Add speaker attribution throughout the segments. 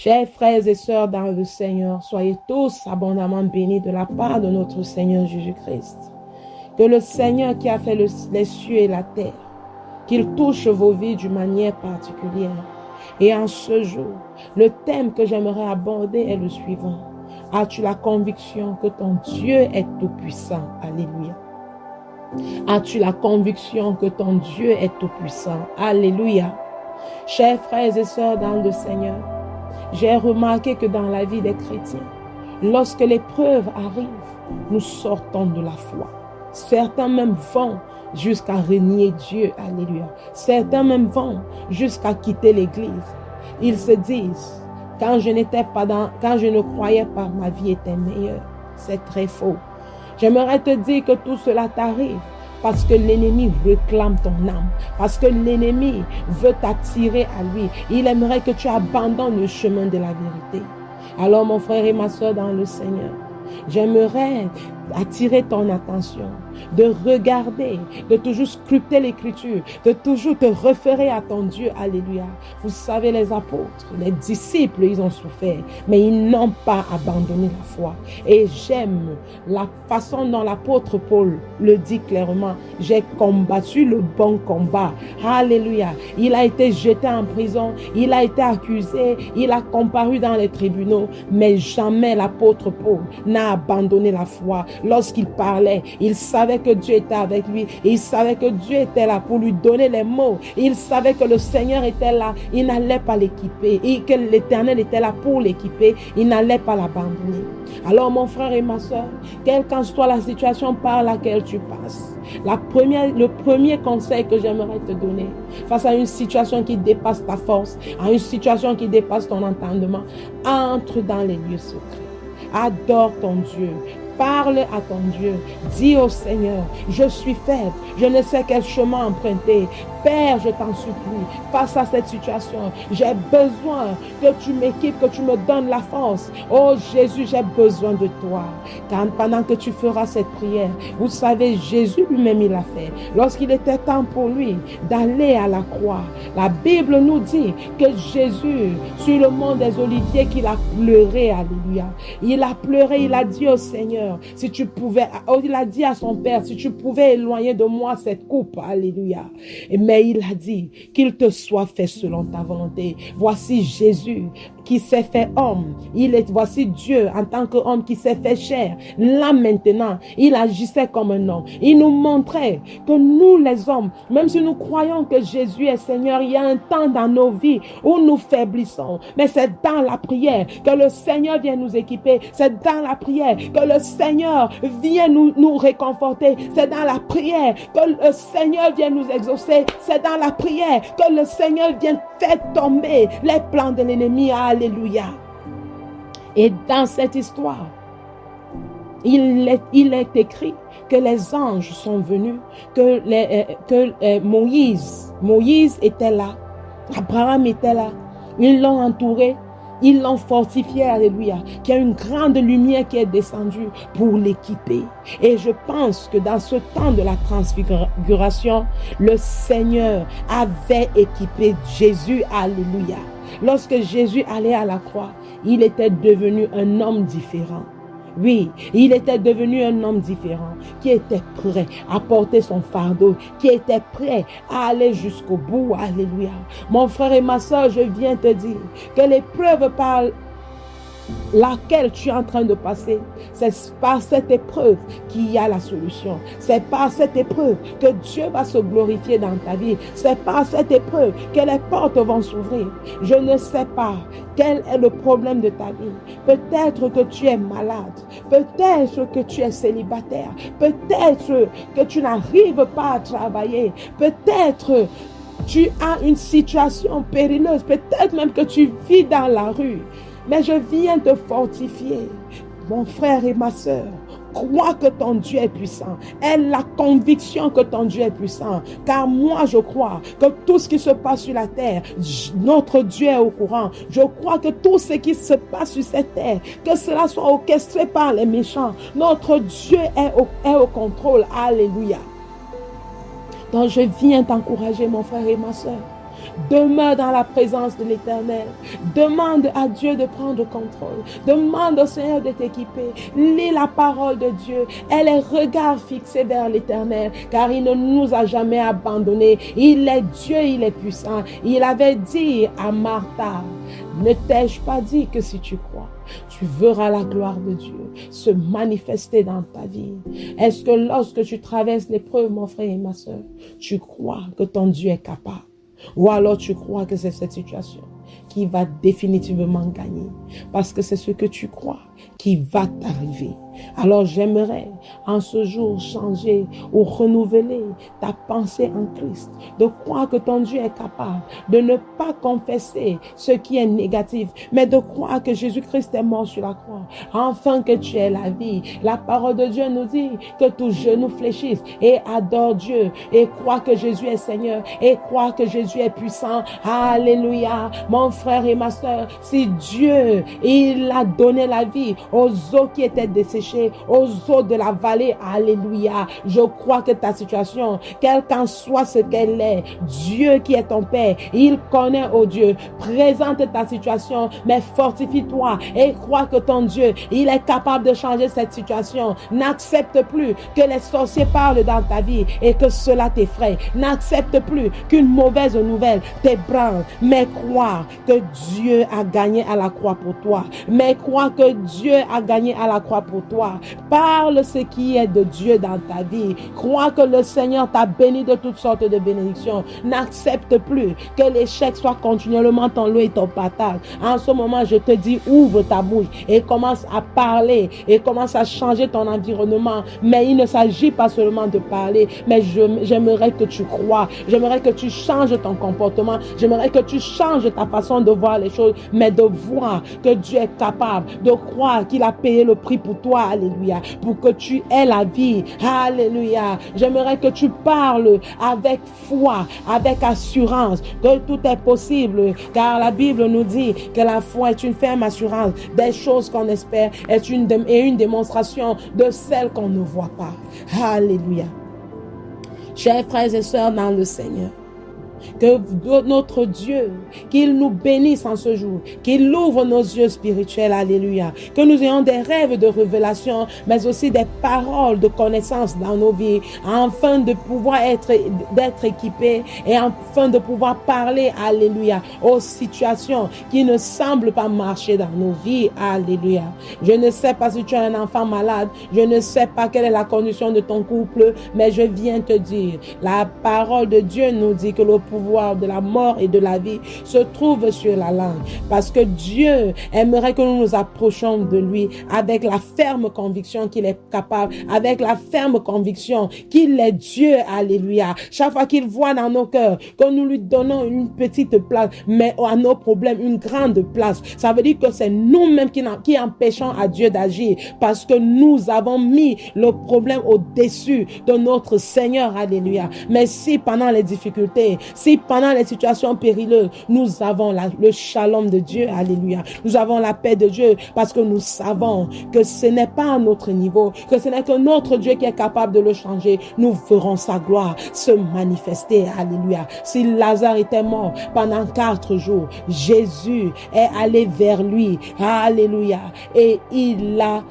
Speaker 1: Chers frères et sœurs dans le Seigneur, soyez tous abondamment bénis de la part de notre Seigneur Jésus-Christ. Que le Seigneur qui a fait les cieux et la terre, qu'il touche vos vies d'une manière particulière. Et en ce jour, le thème que j'aimerais aborder est le suivant. As-tu la conviction que ton Dieu est tout-puissant? Alléluia. As-tu la conviction que ton Dieu est tout-puissant? Alléluia. Chers frères et sœurs dans le Seigneur, j'ai remarqué que dans la vie des chrétiens, lorsque l'épreuve arrive, nous sortons de la foi. Certains même vont jusqu'à renier Dieu. Alléluia. Certains même vont jusqu'à quitter l'église. Ils se disent, quand je ne croyais pas, ma vie était meilleure. C'est très faux. J'aimerais te dire que tout cela t'arrive parce que l'ennemi réclame ton âme, parce que l'ennemi veut t'attirer à lui. Il aimerait que tu abandonnes le chemin de la vérité. Alors mon frère et ma soeur dans le Seigneur, j'aimerais attirer ton attention, de regarder, de toujours scruter l'écriture, de toujours te référer à ton Dieu. Alléluia. Vous savez, les apôtres, les disciples, ils ont souffert, mais ils n'ont pas abandonné la foi. Et j'aime la façon dont l'apôtre Paul le dit clairement. J'ai combattu le bon combat. Alléluia. Il a été jeté en prison, il a été accusé, il a comparu dans les tribunaux, mais jamais l'apôtre Paul n'a abandonné la foi. Lorsqu'il parlait, il savait que Dieu était avec lui. Il savait que Dieu était là pour lui donner les mots. Il savait que le Seigneur était là. Il n'allait pas l'équiper. Et que l'Éternel était là pour l'équiper. Il n'allait pas l'abandonner. Alors mon frère et ma soeur, quelle qu'en soit la situation par laquelle tu passes, le premier conseil que j'aimerais te donner face à une situation qui dépasse ta force, à une situation qui dépasse ton entendement, entre dans les lieux secrets. Adore ton Dieu. Parle à ton Dieu. Dis au Seigneur, je suis faible. Je ne sais quel chemin emprunter. Père, je t'en supplie, face à cette situation, j'ai besoin que tu m'équipes, que tu me donnes la force. Oh Jésus, j'ai besoin de toi. Car pendant que tu feras cette prière, vous savez, Jésus lui-même, il l'a fait. Lorsqu'il était temps pour lui d'aller à la croix, la Bible nous dit que Jésus, sur le mont des Oliviers, qu'il a pleuré. Alléluia. Il a pleuré, il a dit au Seigneur, si tu pouvais, il a dit à son Père, si tu pouvais éloigner de moi cette coupe. Alléluia. Mais il a dit qu'il te soit fait selon ta volonté. Voici Jésus qui s'est fait homme. Voici Dieu en tant qu'homme qui s'est fait chair. Là maintenant, il agissait comme un homme. Il nous montrait que nous les hommes, même si nous croyons que Jésus est Seigneur, il y a un temps dans nos vies où nous faiblissons. Mais c'est dans la prière que le Seigneur vient nous équiper. C'est dans la prière que le Seigneur vient nous réconforter. C'est dans la prière que le Seigneur vient nous exaucer. C'est dans la prière que le Seigneur vient faire tomber les plans de l'ennemi. Alléluia. Et dans cette histoire, il est écrit que les anges sont venus, que Moïse était là, Abraham était là, ils l'ont entouré, ils l'ont fortifié, alléluia, qu'il y a une grande lumière qui est descendue pour l'équiper. Et je pense que dans ce temps de la transfiguration, le Seigneur avait équipé Jésus, alléluia. Lorsque Jésus allait à la croix, il était devenu un homme différent. Oui, il était devenu un homme différent, qui était prêt à porter son fardeau, qui était prêt à aller jusqu'au bout. Alléluia. Mon frère et ma soeur, je viens te dire que l'épreuve par laquelle tu es en train de passer, c'est par cette épreuve qu'il y a la solution. C'est par cette épreuve que Dieu va se glorifier dans ta vie. C'est par cette épreuve que les portes vont s'ouvrir. Je ne sais pas quel est le problème de ta vie. Peut-être que tu es malade. Peut-être que tu es célibataire. Peut-être que tu n'arrives pas à travailler. Peut-être tu as une situation périneuse. Peut-être même que tu vis dans la rue. Mais je viens te fortifier, mon frère et ma soeur. Crois que ton Dieu est puissant. Aie la conviction que ton Dieu est puissant. Car moi, je crois que tout ce qui se passe sur la terre, notre Dieu est au courant. Je crois que tout ce qui se passe sur cette terre, que cela soit orchestré par les méchants, notre Dieu est au contrôle. Alléluia. Donc je viens t'encourager, mon frère et ma soeur. Demeure dans la présence de l'Éternel. Demande à Dieu de prendre contrôle. Demande au Seigneur de t'équiper. Lis la parole de Dieu. Et les regards fixés vers l'Éternel, car il ne nous a jamais abandonnés. Il est Dieu, il est puissant. Il avait dit à Martha, ne t'ai-je pas dit que si tu crois, tu verras la gloire de Dieu se manifester dans ta vie. Est-ce que lorsque tu traverses l'épreuve, mon frère et ma soeur, tu crois que ton Dieu est capable? Ou alors tu crois que c'est cette situation qui va définitivement gagner? Parce que c'est ce que tu crois qui va t'arriver. Alors j'aimerais en ce jour changer ou renouveler ta pensée en Christ, de croire que ton Dieu est capable, de ne pas confesser ce qui est négatif, mais de croire que Jésus-Christ est mort sur la croix, afin que tu aies la vie. La parole de Dieu nous dit que tout genou fléchisse et adore Dieu, et croire que Jésus est Seigneur, et croire que Jésus est puissant. Alléluia. Mon frère et ma soeur, si Dieu, il a donné la vie aux eaux qui étaient desséchées, aux eaux de la vallée, alléluia, je crois que ta situation, quelle qu'en soit ce qu'elle est, Dieu qui est ton Père, il connaît, oh Dieu, présente ta situation, mais fortifie-toi et crois que ton Dieu, il est capable de changer cette situation. N'accepte plus que les sorciers parlent dans ta vie et que cela t'effraie. N'accepte plus qu'une mauvaise nouvelle t'ébranle, mais crois que Dieu a gagné à la croix pour toi, mais crois que Dieu a gagné à la croix pour toi. Parle ce qui est de Dieu dans ta vie. Crois que le Seigneur t'a béni de toutes sortes de bénédictions. N'accepte plus que l'échec soit continuellement ton lot et ton partage. En ce moment, je te dis, ouvre ta bouche et commence à parler et commence à changer ton environnement. Mais il ne s'agit pas seulement de parler, mais j'aimerais que tu crois. J'aimerais que tu changes ton comportement. J'aimerais que tu changes ta façon de voir les choses, mais de voir que Dieu est capable, de croire qu'il a payé le prix pour toi. Alléluia, pour que tu aies la vie. Alléluia. J'aimerais que tu parles avec foi, avec assurance, que tout est possible, car la Bible nous dit que la foi est une ferme assurance des choses qu'on espère, est une démonstration de celles qu'on ne voit pas. Alléluia. Chers frères et sœurs dans le Seigneur, que notre Dieu, qu'il nous bénisse en ce jour, qu'il ouvre nos yeux spirituels, alléluia, que nous ayons des rêves de révélation, mais aussi des paroles de connaissance dans nos vies, afin de pouvoir d'être équipés et afin de pouvoir parler, alléluia, aux situations qui ne semblent pas marcher dans nos vies, alléluia. Je ne sais pas si tu as un enfant malade, je ne sais pas quelle est la condition de ton couple, mais je viens te dire, la parole de Dieu nous dit que le pouvoir de la mort et de la vie se trouve sur la langue, parce que Dieu aimerait que nous nous approchions de lui avec la ferme conviction qu'il est capable, avec la ferme conviction qu'il est Dieu, alléluia. Chaque fois qu'il voit dans nos cœurs que nous lui donnons une petite place, mais à nos problèmes une grande place, ça veut dire que c'est nous-mêmes qui empêchons à Dieu d'agir, parce que nous avons mis le problème au-dessus de notre Seigneur, alléluia. Mais si pendant les difficultés, si pendant les situations périlleuses, nous avons le shalom de Dieu, alléluia, nous avons la paix de Dieu, parce que nous savons que ce n'est pas à notre niveau, que ce n'est que notre Dieu qui est capable de le changer, nous ferons sa gloire se manifester, alléluia. Si Lazare était mort pendant 4 jours, Jésus est allé vers lui, alléluia, et il a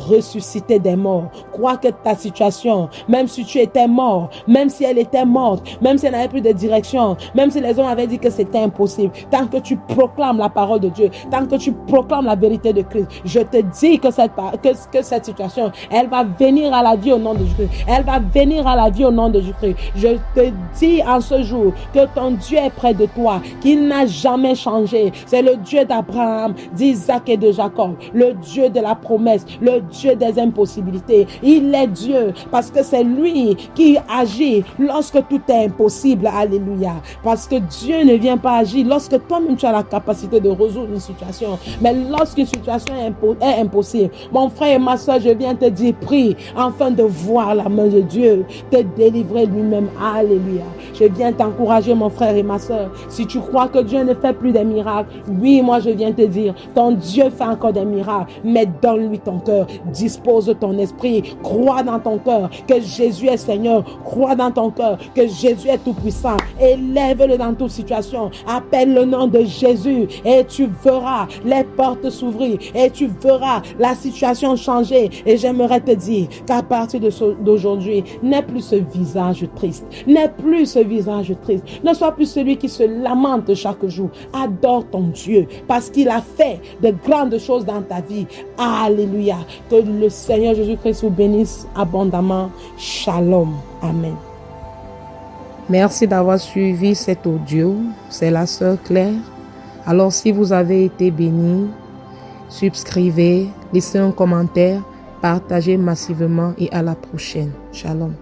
Speaker 1: ressuscité des morts. Crois que ta situation, même si tu étais mort, même si elle était morte, même si elle n'avait plus de direction, même si les hommes avaient dit que c'était impossible, tant que tu proclames la parole de Dieu, tant que tu proclames la vérité de Christ, je te dis que cette situation, elle va venir à la vie au nom de Jésus. Elle va venir à la vie au nom de Jésus. Je te dis en ce jour que ton Dieu est près de toi, qu'il n'a jamais changé. C'est le Dieu d'Abraham, d'Isaac et de Jacob, le Dieu de la promesse, le Dieu des impossibilités. Il est Dieu parce que c'est lui qui agit lorsque tout est impossible. Alléluia. Parce que Dieu ne vient pas agir lorsque toi-même tu as la capacité de résoudre une situation, mais lorsqu'une situation est impossible. Mon frère et ma soeur, je viens te dire, prie afin de voir la main de Dieu te délivrer lui-même. Alléluia. Je viens t'encourager, mon frère et ma soeur. Si tu crois que Dieu ne fait plus des miracles, oui, moi je viens te dire, ton Dieu fait encore des miracles, mais donne-lui ton cœur. dispose ton esprit, crois dans ton cœur que Jésus est Seigneur, crois dans ton cœur que Jésus est tout-puissant, élève-le dans toute situation, appelle le nom de Jésus et tu verras les portes s'ouvrir et tu verras la situation changer. Et j'aimerais te dire qu'à partir d'aujourd'hui, n'aie plus ce visage triste, n'aie plus ce visage triste, ne sois plus celui qui se lamente chaque jour. Adore ton Dieu parce qu'il a fait de grandes choses dans ta vie. Alléluia. Que le Seigneur Jésus-Christ vous bénisse abondamment. Shalom. Amen. Merci d'avoir suivi cet audio. C'est la sœur Claire. Alors si vous avez été béni, subscrivez, laissez un commentaire, partagez massivement et à la prochaine. Shalom.